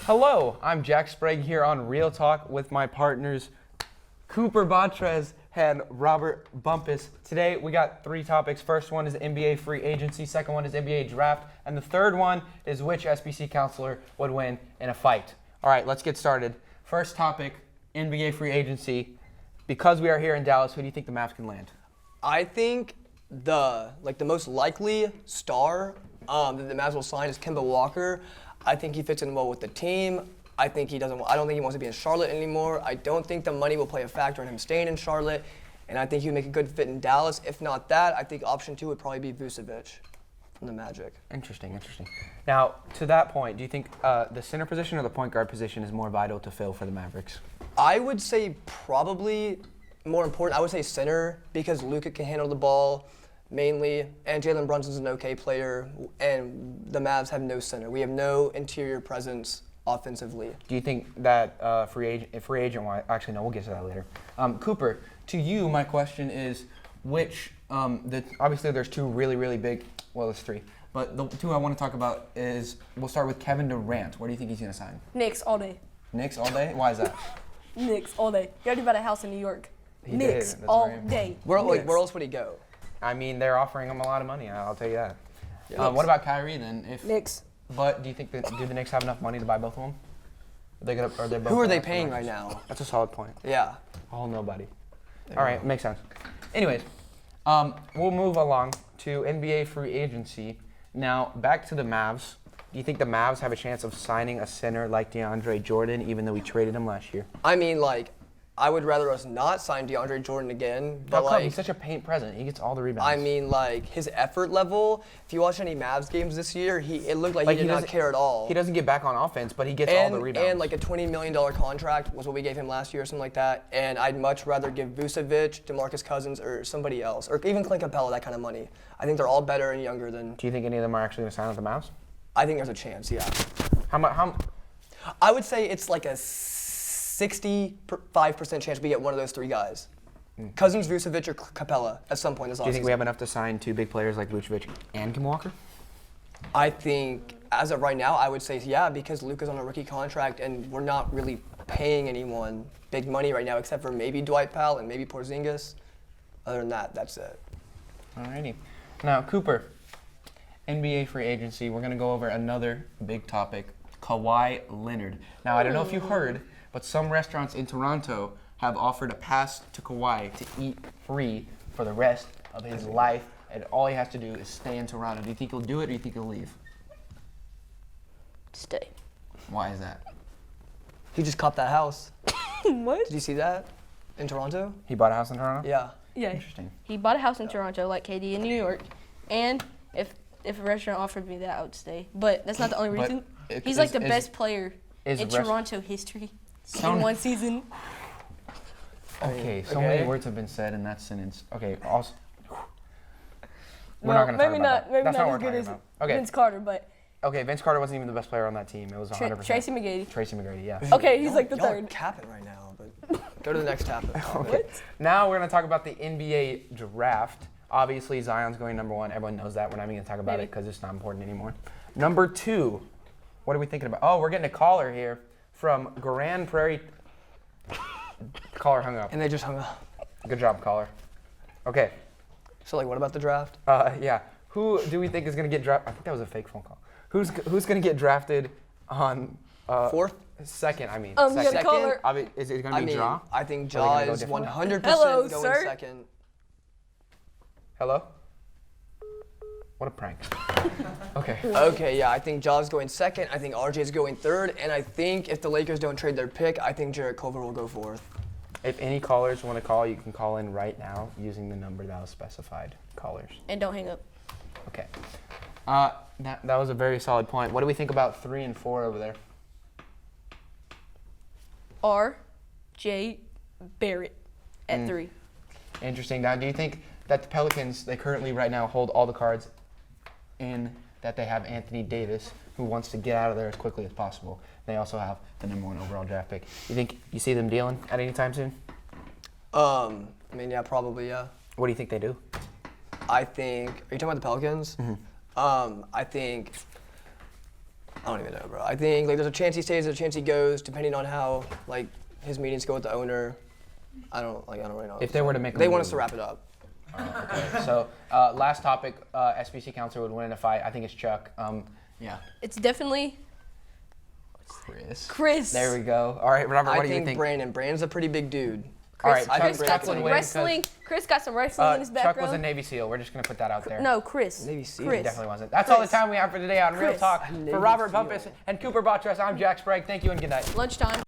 Hello, I'm Jack Sprague here on Real Talk with my partners Cooper Batres and Robert Bumpus. Today we got 3 topics. First one is NBA free agency, second one is NBA draft, and the third one is which SBC counselor would win in a fight. All right, let's get started. First topic, NBA free agency. Because we are here in Dallas, who do you think the Mavs can land? I think the most likely star that the Mavs will sign is Kemba Walker. I think he fits in well with the team. I don't think he wants to be in Charlotte anymore. I don't think the money will play a factor in him staying in Charlotte, and I think he would make a good fit in Dallas. If not that, I think option 2 would probably be Vucevic from the Magic. Interesting. Now, to that point, do you think the center position or the point guard position is more vital to fill for the Mavericks? I would say probably more important. I would say center because Luka can handle the ball mainly, and Jalen Brunson's an okay player, and the Mavs have no center. We have no interior presence offensively. Do you think that free agent wise? Actually, no, we'll get to that later. Cooper, to you, my question is, which obviously there's 2 really big. Well, there's 3, but the 2 I want to talk about is we'll start with Kevin Durant. Where do you think he's going to sign? Knicks all day. Knicks all day? Why is that? Knicks all day. He already bought a house in New York. He Knicks did. all day. Where else would he go? I mean, they're offering him a lot of money. I'll tell you that. Yeah, what about Kyrie then? Knicks. But do you think do the Knicks have enough money to buy both of them? Who are they paying right now? That's a solid point. Yeah. Oh, nobody. All right, makes sense. Anyways, we'll move along to NBA free agency. Now, back to the Mavs. Do you think the Mavs have a chance of signing a center like DeAndre Jordan, even though we traded him last year? I mean, I would rather us not sign DeAndre Jordan again, but he's such a paint present. He gets all the rebounds. I mean, his effort level. If you watch any Mavs games this year, it looked like he did not care at all. He doesn't get back on offense, but he gets all the rebounds. And a $20 million contract was what we gave him last year or something like that. And I'd much rather give Vucevic, DeMarcus Cousins, or somebody else, or even Clint Capella that kind of money. I think they're all better and younger than. Do you think any of them are actually going to sign with the Mavs? I think there's a chance, yeah. How? I would say it's like a 65% chance we get one of those 3 guys. Cousins, Vucevic, or Capella at some point this offseason. Do you think we have enough to sign 2 big players like Vucevic and Kemba Walker? I think, as of right now, I would say yeah, because Luka's on a rookie contract and we're not really paying anyone big money right now except for maybe Dwight Powell and maybe Porzingis. Other than that, that's it. Alrighty. Now, Cooper, NBA free agency, we're going to go over another big topic, Kawhi Leonard. Now, I don't know if you heard, but some restaurants in Toronto have offered a pass to Kawhi to eat free for the rest of his life, and all he has to do is stay in Toronto. Do you think he'll do it, or do you think he'll leave? Stay. Why is that? He just copped that house. What? Did you see that in Toronto? He bought a house in Toronto? Yeah. Yeah. Interesting. He bought a house in Toronto like KD in New York, and if a restaurant offered me that, I would stay. But that's not the only reason. He's the best player in Toronto history in one season. Okay, so many words have been said in that sentence. Okay, also, we're not going to talk about that. Maybe That's not not as what we're good talking as about. Okay. Vince Carter, but Okay, Vince Carter wasn't even the best player on that team. It was 100%. Tracy McGrady. Tracy McGrady, yeah. Okay, he's like the Y'all are third. capping right now, but go to the next topic. Okay. Now we're going to talk about the NBA draft. Obviously, Zion's going number 1. Everyone knows that. We're not even going to talk about it because it's not important anymore. Number 2, what are we thinking about? Oh, we're getting a caller here from Grand Prairie. Caller hung up. And they just hung up. Good job, caller. Okay. So, what about the draft? Yeah. Who do we think is going to get drafted? I think that was a fake phone call. Who's going to get drafted on 4th? Second, I mean. You second. got a caller. Is it going to be Ja? I think Are they Ja gonna go is different? 100% Hello, going sir. second. Hello? What a prank. Okay. Okay, yeah, I think Ja's going second. I think RJ is going third. And I think if the Lakers don't trade their pick, I think Jarrett Culver will go 4th. If any callers want to call, you can call in right now using the number that was specified. Callers. And don't hang up. Okay. That was a very solid point. What do we think about 3 and 4 over there? R.J. Barrett at 3. Interesting. Now, do you think that the Pelicans, they currently right now hold all the cards in that they have Anthony Davis, who wants to get out of there as quickly as possible? They also have the number 1 overall draft pick. You see them dealing at any time soon? I mean, yeah, probably, yeah. What do you think they do? I think, are you talking about the Pelicans? Mm-hmm. I think I don't even know, bro. I think like there's a chance he stays, there's a chance he goes, depending on how like his meetings go with the owner. I don't really know. If they were to make a they move. want us to wrap it up. Okay. So last topic, SBC counselor would win in a fight. I think it's Chuck. Yeah. It's definitely Chris. Chris. There we go. All right, Robert, what do you I think think? Brandon's a pretty big dude. All right, I think Chris got Chuck some would win wrestling. Chris got some wrestling in his background. Chuck was a Navy SEAL. We're just going to put that out there. No, Chris. Navy SEAL. He Chris. definitely wasn't. That's all the Chris. time we have for today on Real Chris. Talk. Navy For Robert SEAL. Bumpus and Cooper Bottress, I'm Jack Sprague. Thank you and good night. Lunchtime.